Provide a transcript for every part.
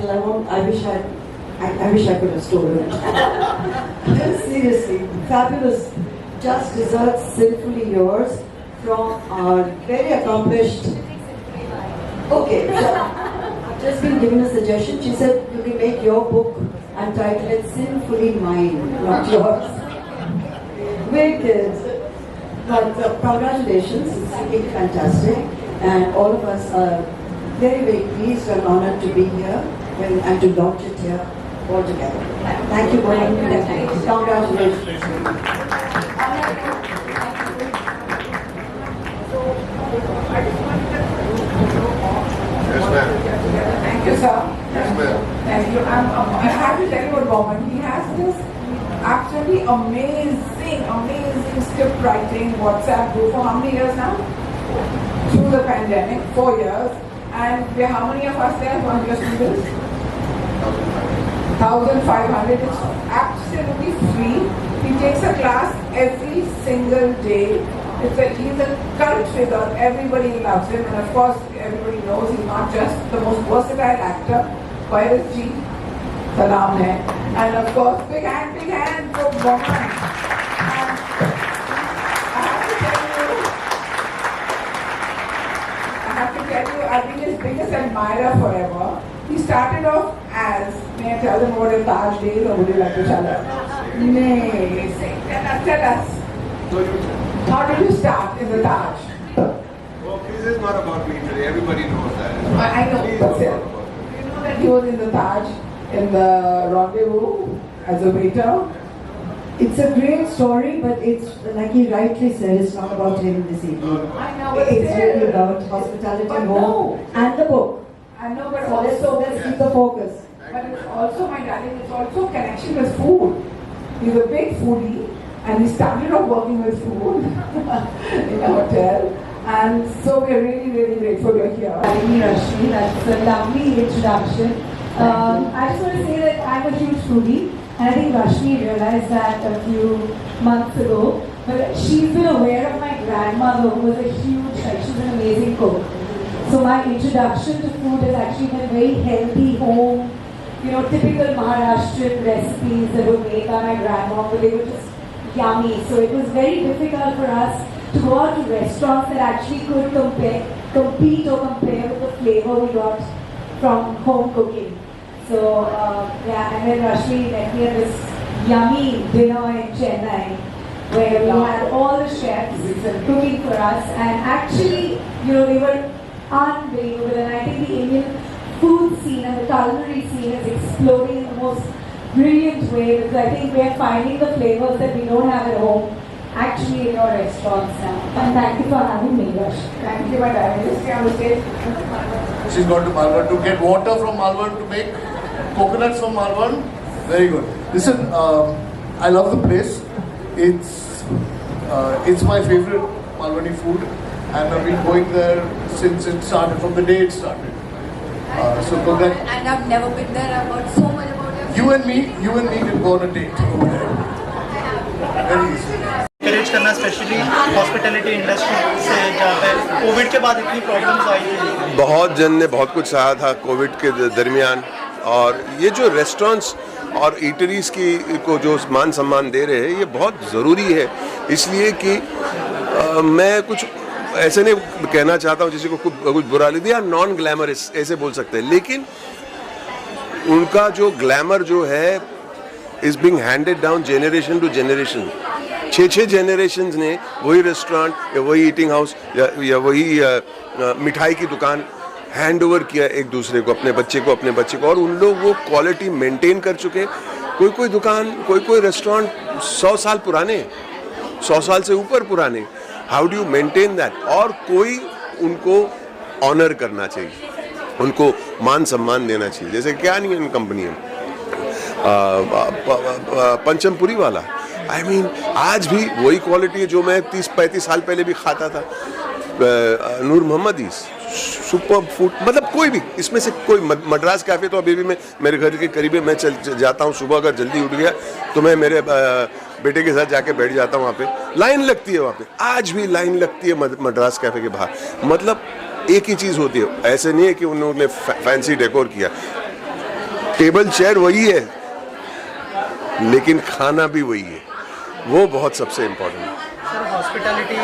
title. I wish I could have stolen it. Seriously, fabulous. Just Desserts Sinfully Yours from our very accomplished. Okay, so I've just been given a suggestion. She said you can make your book and title it Sinfully Mine, not yours. Wicked. But congratulations, it's really fantastic. And all of us are very, very pleased and honored to be here and to launch it here all together. Thank you very much. Congratulations. Yes, ma'am. Thank you, sir. Yes, ma'am. Thank you. I have to tell you about Roman. He has this actually amazing script writing WhatsApp group for how many years now? Through the pandemic, 4 years. And how many of us there who are your students? 1,500. It's absolutely free. He takes a class every single day. He's a cult figure. Everybody loves him, and of course, everybody knows he's not just the most versatile actor. Where is G? Salam hai. And of course, big hand for Roman. And I have to tell you, I've been his biggest admirer forever. He started off as, may I tell them about your Taj days, or would you like to tell us? Nay, tell us. How did you start in the Taj? Well, this is not about me today. Everybody knows that. I know, Please but don't still. talk about it. You know that he was in the Taj, in the Rendezvous, as a waiter? It's a great story, but it's like he rightly said, it's not about him this evening. I know, but It's still. really about hospitality, But home, no. and the book. I know, but So also, let's keep the focus. but it's also, my darling, it's also connection with food. He's a big foodie, and he started off working with food in a hotel. And so we're really grateful you're here. Hi, Rashmi. That's a lovely introduction. I just want to say that I'm a huge foodie, and I think Rashmi realized that a few months ago. But she's been aware of my grandmother, who was a huge, she's an amazing cook. So my introduction to food has actually been very healthy, home, typical Maharashtrian recipes that were made by my grandma, but they were just yummy. So it was very difficult for us to go out to restaurants that actually could compete or compare with the flavor we got from home cooking. So and then Rashmi met me at this yummy dinner in Chennai, where we had all the chefs cooking for us, and actually, they were unbelievable. And I think the Indian food scene and the culinary scene is exploding in the most brilliant way, because I think we are finding the flavors that we don't have at home actually in your restaurants now. And thank you for having me, Rashmi. Thank you, my darling. Just stay on the stage. She's gone to Malvan to get water from Malvan, to make coconuts from Malvan. Very good. Listen, I love the place. It's my favorite Malwani food, and I've been going there since it started, from the day it started. And I've never been there. I've heard so much about You and me can go on a date over there. Very easy. encourage करना specially hospitality industry से जहाँ पे Covid के बाद इतनी problems आई थी। बहुत जन ने बहुत कुछ सहा था कोविड के दरमियान, और ये जो रेस्टोरेंट्स और ईटरीज को जो मान सम्मान दे रहे हैं, ये बहुत ज़रूरी है। इसलिए कि मैं कुछ ऐसे नहीं कहना चाहता हूँ जिसे को कुछ बुरा लग दिया, नॉन ग्लैमरस ऐसे बोल सकते हैं, लेकिन उनका जो ग्लैमर जो है is being handed down generation to generation. 6 generation ने वही रेस्टोरेंट या वही ईटिंग हाउस या वही मिठाई की दुकान हैंड ओवर किया एक दूसरे को, अपने बच्चे को, और उन लोग वो क्वालिटी मेंटेन कर चुके। कोई दुकान, कोई रेस्टोरेंट 100 साल पुराने, 100 साल से ऊपर पुराने। How do you maintain that? और कोई उनको ऑनर करना चाहिए, उनको मान सम्मान देना चाहिए। जैसे क्या नहीं है कंपनी है पंचमपुरी वाला, I mean, आज भी वही क्वालिटी है जो मैं 30-35 साल पहले भी खाता था। नूर मोहम्मदी सुपर फूड, मतलब कोई भी इसमें से कोई। मद्रास कैफ़े तो अभी भी मैं मेरे घर के करीब है, मैं जाता हूँ सुबह, अगर जल्दी उठ गया तो मैं मेरे बेटे के साथ जाके बैठ जाता हूँ। वहाँ पे लाइन लगती है, वहाँ पे आज भी लाइन लगती है मद्रास कैफ़े के बाहर। मतलब एक ही चीज़ होती है, ऐसे नहीं है कि उन्होंने फैंसी डेकोर किया। टेबल चेयर वही है, लेकिन खाना भी वही है, वो बहुत सबसे इम्पोर्टेंट है। सर हॉस्पिटैलिटी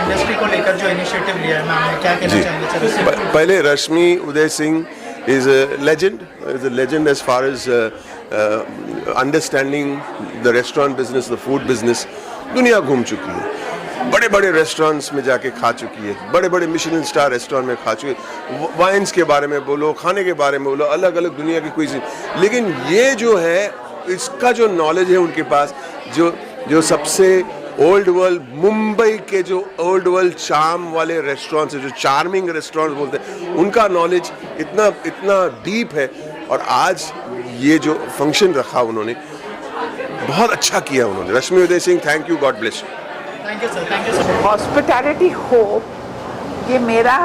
इंडस्ट्री को लेकर जो इनिशिएटिव लिया है मैम, क्या कहना चाहेंगे सर? पहले रश्मि Uday Singh is a legend as far as understanding the restaurant business, the food business. दुनिया घूम चुकी है, बड़े बड़े रेस्टोरेंट्स में जाके खा चुकी है, बड़े बड़े मिशेलिन स्टार रेस्टोरेंट में खा चुकी है, वाइन्स के बारे में बोलो, खाने के बारे में बोलो, अलग अलग दुनिया की कोई चीज़। लेकिन ये जो है, इसका जो नॉलेज है उनके पास, जो सबसे ओल्ड वर्ल्ड, मुंबई के जो ओल्ड वर्ल्ड चार्म वाले रेस्टोरेंट्स हैं, जो चार्मिंग रेस्टोरेंट्स बोलते हैं, उनका नॉलेज इतना डीप है। और आज ये जो फंक्शन रखा उन्होंने, बहुत अच्छा किया उन्होंने। Rashmi Uday Singh, thank you, God bless. Thank you sir, thank you sir. Hospitality hope, ये मेरा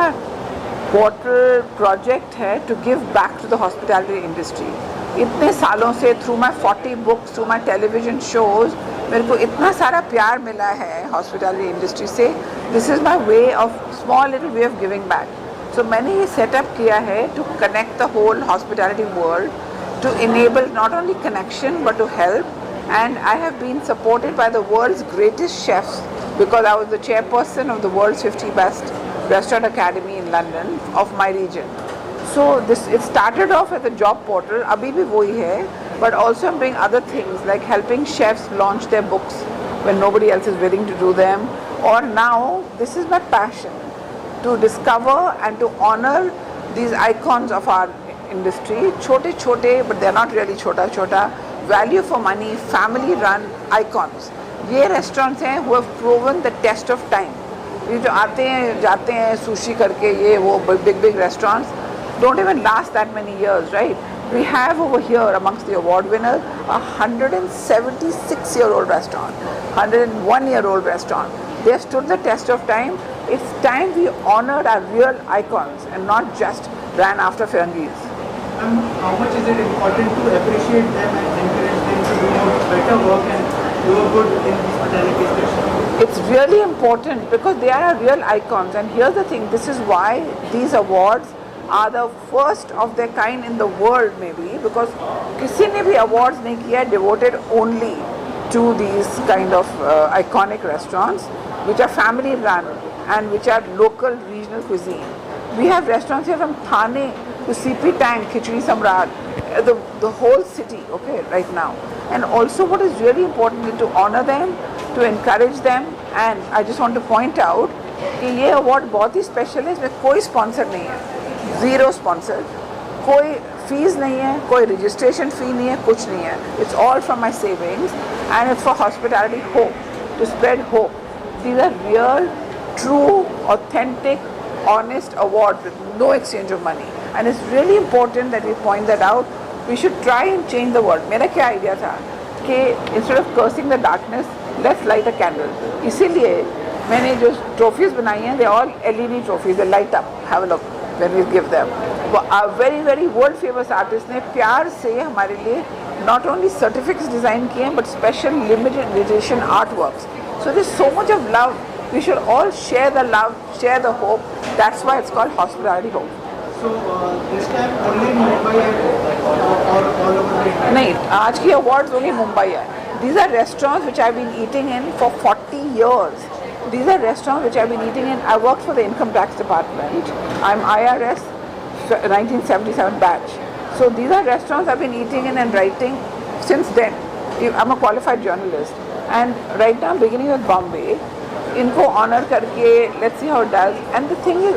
पोर्टल प्रोजेक्ट है to give back to the hospitality industry. इतने सालों से through my 40 books, through my television shows, मेरे को इतना सारा प्यार मिला है हॉस्पिटैलिटी इंडस्ट्री से। This is my way of small little way of giving back. So मैंने ये सेटअप किया है to connect the whole hospitality world, to enable not only connection but to help. And I have been supported by the world's greatest chefs because I was the chairperson of the world's 50 best restaurant academy in London of my region. So it started off as a job portal, abhi bhi wohi hai, but also I'm doing other things like helping chefs launch their books when nobody else is willing to do them. Or now this is my passion, to discover and to honor these icons of our industry, chote but they're not really chota, value for money, family run icons. ये restaurants हैं who have proven the test of time. ये जो आते हैं जाते हैं sushi करके, ये वो big restaurants don't even last that many years, right? We have over here amongst the award winners a 176-year-old restaurant, 101-year-old restaurant. They have stood the test of time. It's time we honored our real icons and not just ran after Ferengis. How much is it important to appreciate them and encourage them to do more better work and do good in hospitality especially? It's really important because they are real icons. And here's the thing, this is why these awards are the first of their kind in the world maybe, because किसी ने भी awards नहीं किया devoted only to these kind of iconic restaurants which are family run and which are local regional cuisine. We have restaurants here from Thane to CP Tank, Khichdi Samrat, the whole city, okay, right now. And also what is really important is to honor them, to encourage them. And I just want to point out कि ये award बहुत ही special है, इसमें कोई sponsor नहीं है, zero sponsor, कोई fees नहीं है, कोई registration fee नहीं है, कुछ नहीं है. It's all from my savings and it's for hospitality hope, to spread hope. These are real, true, authentic, honest awards with no exchange of money. And it's really important that we point that out. We should try and change the world. मेरा क्या idea था कि instead of cursing the darkness, let's light a candle. इसीलिए मैंने जो trophies बनाई हैं, they're all LED trophies. They light up. Have a look when we give them. A very, very world famous artist ने प्यार से हमारे लिए not only certificates design किए हैं, but special limited edition artworks. So there's so much of love. We should all share the love, share the hope. That's why it's called Hospitality Hope. So this time only Mumbai or all over the India? नहीं, आज की awards only Mumbai है. These are restaurants which I've been eating in for 40 years. These are restaurants which I've been eating in. I worked for the income tax department. I'm IRS 1977 batch. So these are restaurants I've been eating in and writing since then. I'm a qualified journalist. And right now I'm beginning with Bombay. इनको honor करके, let's see how it does. And the thing is,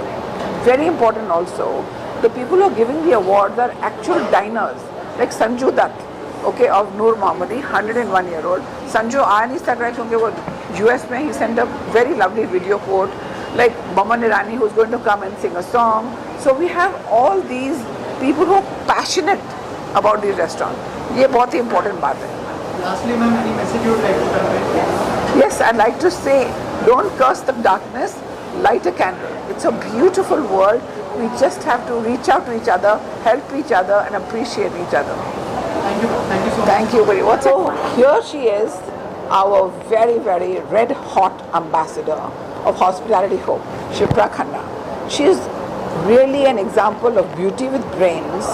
very important also, the people who are giving the awards are actual diners, like Sanju Dutt, okay, of Noor Mohammadi, 101-year-old. Sanju आ नहीं सक रहा है क्योंकि वो US में, he sent a very lovely video quote, like Maman Irani who's going to come and sing a song. So we have all these people who are passionate about these restaurants. ये बहुत ही important बात है. Lastly, ma'am, any message you would like to convey? Yes, I'd like to say, don't curse the darkness, light a candle. It's a beautiful world. We just have to reach out to each other, help each other and appreciate each other. Thank you so much. Thank you very much. So here she is, our very, very red hot ambassador of Hospitality Hope, Shipra Khanna. She is really an example of beauty with brains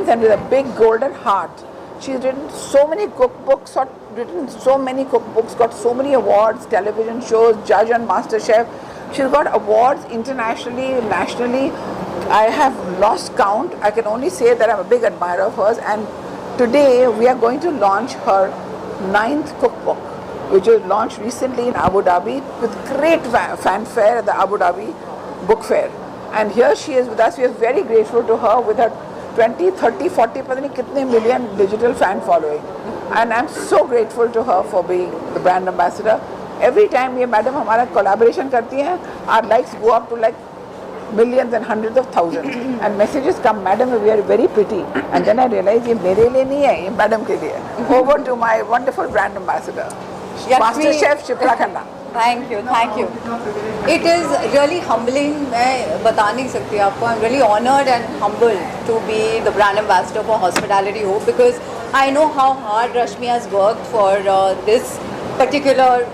and with a big golden heart. She's written so many cookbooks, got so many awards, television shows, judge on MasterChef. She's got awards internationally, nationally. I have lost count. I can only say that I'm a big admirer of hers, and today we are going to launch her 9th cookbook, which was launched recently in Abu Dhabi with great fanfare at the Abu Dhabi Book Fair. And here she is with us. We are very grateful to her with her 20, 30, 40, पता नहीं कितने million digital fan following. And I'm so grateful to her for being the brand ambassador. Every time ये madam हमारा collaboration करती हैं, our likes go up to like millions and hundreds of thousands. And messages come, madam, we are very pretty. And then I realize ये मेरे लिए नहीं है, ये मैडम के लिए. Over to my wonderful brand ambassador, Master Chef Shipra Khanna. Thank you. It is really humbling. मैं बता नहीं सकती आपको. I'm really honored and humbled to be the brand ambassador for Hospitality Hope, because I know how hard Rashmi has worked for this particular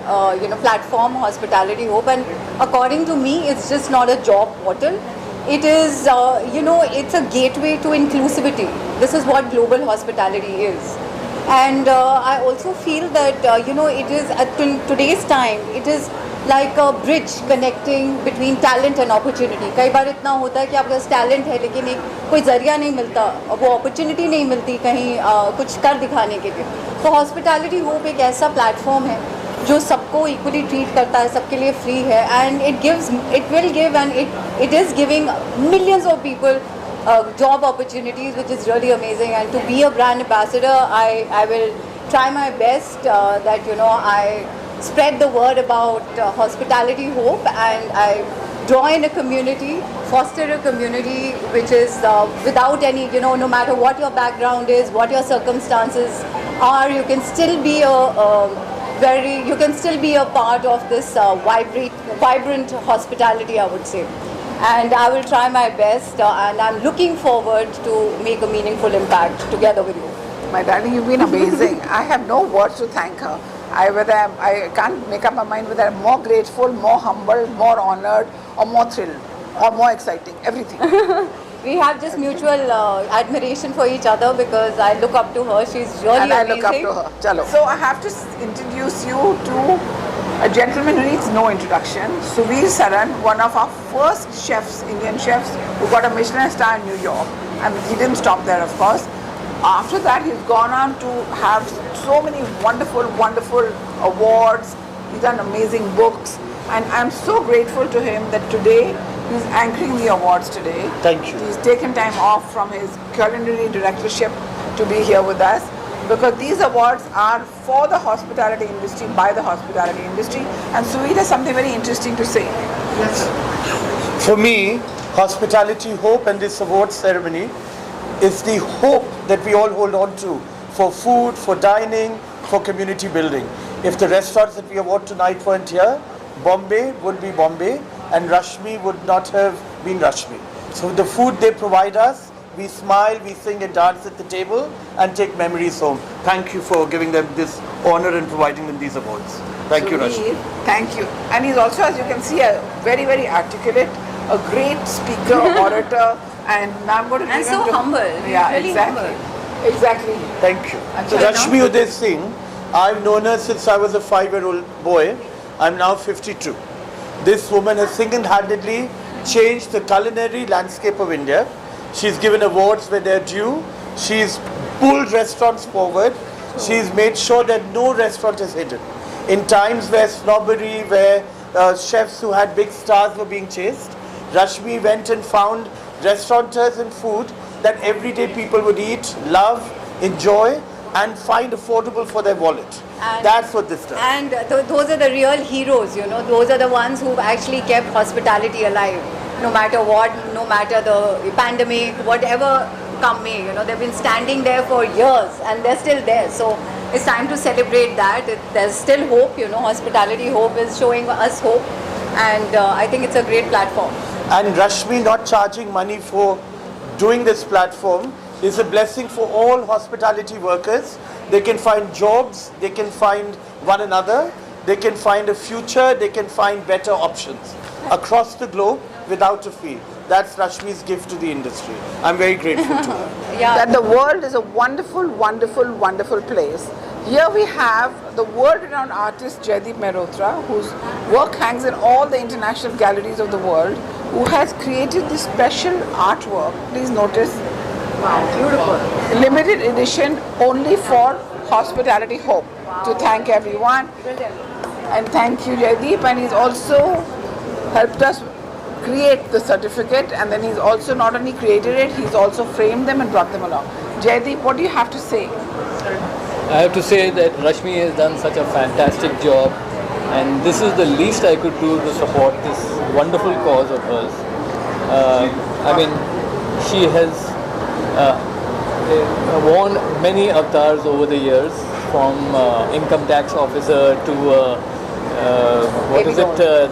platform, Hospitality Hope, and according to me, it's just not a job portal. It is it's a gateway to inclusivity. This is what global hospitality is. And I also feel that it is at today's time, it is like a bridge connecting between talent and opportunity. कई बार इतना होता है कि आपके पास talent है लेकिन एक कोई जरिया नहीं मिलता, वो अपॉर्चुनिटी नहीं मिलती कहीं कुछ कर दिखाने के लिए. तो हॉस्पिटैलिटी होप एक ऐसा प्लेटफॉर्म है जो सबको इक्वली ट्रीट करता है, सबके लिए फ्री है, and it will give and it is giving millions of people job opportunities, which is really amazing. And to be a brand ambassador, I will try my best that I spread the word about Hospitality Hope, and I join a community, foster a community which is without any, no matter what your background is, what your circumstances are, you can still be a part of this vibrant hospitality, I would say. And I will try my best, and I'm looking forward to make a meaningful impact together with you. My darling, you've been amazing. I have no words to thank her. I can't make up my mind whether I'm more grateful, more humble, more honored, or more thrilled, or more exciting, everything. We have just mutual admiration for each other, because I look up to her. She's really and I amazing. look up to her. Chalo. So I have to introduce you to a gentleman who needs no introduction, Suvir Saran, one of our first chefs, Indian chefs, who got a Michelin star in New York. And he didn't stop there, of course. After that, he's gone on to have so many wonderful awards. He's done amazing books. And I'm so grateful to him that today, he's anchoring the awards today. Thank you. He's taken time off from his culinary directorship to be here with us, because these awards are for the hospitality industry, by the hospitality industry. And Suvir has something very interesting to say. Yes. For me, Hospitality Hope and this award ceremony is the hope that we all hold on to for food, for dining, for community building. If the restaurants that we award tonight weren't here, Bombay would be Bombay and Rashmi would not have been Rashmi. So the food they provide us, we smile, we sing and dance at the table and take memories home. Thank you for giving them this honor and providing them these awards. Thank you, Rashmi. Thank you. And he's also, as you can see, a very, very articulate, a great speaker, orator, and now I'm going to And give so him to, humble. Yeah, Really exactly. humble. Exactly. Thank you. And So so Rashmi Uday Singh, I've known her since I was a 5-year-old boy. I'm now 52. This woman has single-handedly changed the culinary landscape of India. She's given awards where they're due. She's pulled restaurants forward. She's made sure that no restaurant is hidden. In times where snobbery, where chefs who had big stars were being chased, Rashmi went and found restaurateurs and food that everyday people would eat, love, enjoy, and find affordable for their wallet. And that's what this does. And those are the real heroes, those are the ones who've actually kept hospitality alive. No matter what, no matter the pandemic, whatever come may, they've been standing there for years and they're still there. So it's time to celebrate that. There's still hope, Hospitality Hope is showing us hope, and I think it's a great platform. And Rashmi not charging money for doing this platform is a blessing for all hospitality workers. They can find jobs, they can find one another, they can find a future, they can find better options. Across the globe, without a fee. That's Rashmi's gift to the industry. I'm very grateful to her. Yeah. That the world is a wonderful, wonderful, wonderful place. Here we have the world-renowned artist Jaideep Mehrotra, whose work hangs in all the international galleries of the world, who has created this special artwork. Please notice. Wow, beautiful. Limited edition only for Hospitality Hope. To thank everyone. And thank you, Jaideep. And he's also helped us create the certificate, and then he's also not only created it, he's also framed them and brought them along. Jaideep, what do you have to say? I have to say that Rashmi has done such a fantastic job, and this is the least I could do to support this wonderful cause of hers. I mean, she has worn many avatars over the years, from income tax officer to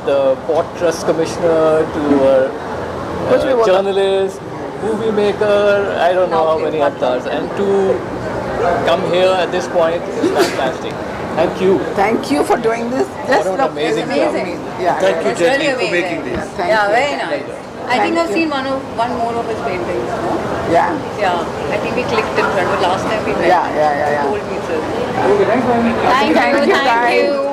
the Port Trust Commissioner to journalist, movie maker, I don't know how many avatars, and to come here at this point is fantastic. Thank you. Thank you for doing this. Just What an amazing job. Yeah. Thank you, That's really Jaideep, for amazing. making this. Thank Yeah, you. very nice. I think I've seen one more of his paintings. No? Yeah. Yeah, I think we clicked in front of last time we met. Yeah. He told me so. Okay, thanks for having me. Thank you. Bye.